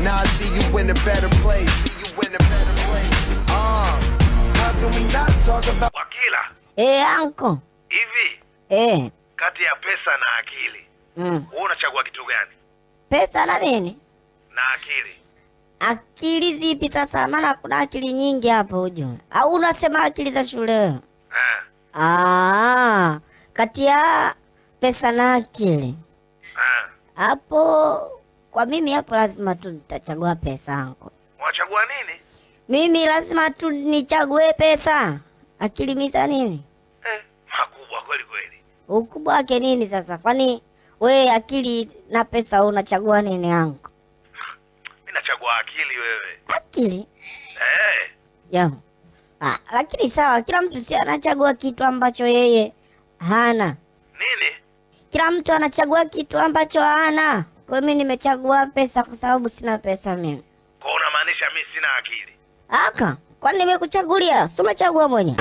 Now I see you in a better place. How can we not talk about... Wakila. Anko. Hivi. Kati ya pesa na akili. Wewe unachagua kitu gani? Pesa na nini? Na akili. Akili zipi sasa? Maana kuna akili nyingi hapo ujue. Au unasema akili za shule? Kati ya pesa na akili. Hapo kwa mimi hapo lazima tu nitachagua pesa yangu. Unachagua nini? Mimi lazima tu nichague pesa. Akili misa nini? Makubwa kweli kweli. Ukubwa wake nini sasa? Kwani we akili na pesa unachagua nini yangu? Mimi nachagua akili wewe. Akili? Ya. Lakini sawa, kila mtu si anachagua kitu ambacho yeye hana. Nini? Kila mtu anachagua kitu ambacho hana. Kwa mimi nimechagua pesa kwa sababu sina pesa mimi. Kwa unamaanisha mimi sina akili? Kwani nimekuchagulia? Si umechagua mwenyewe.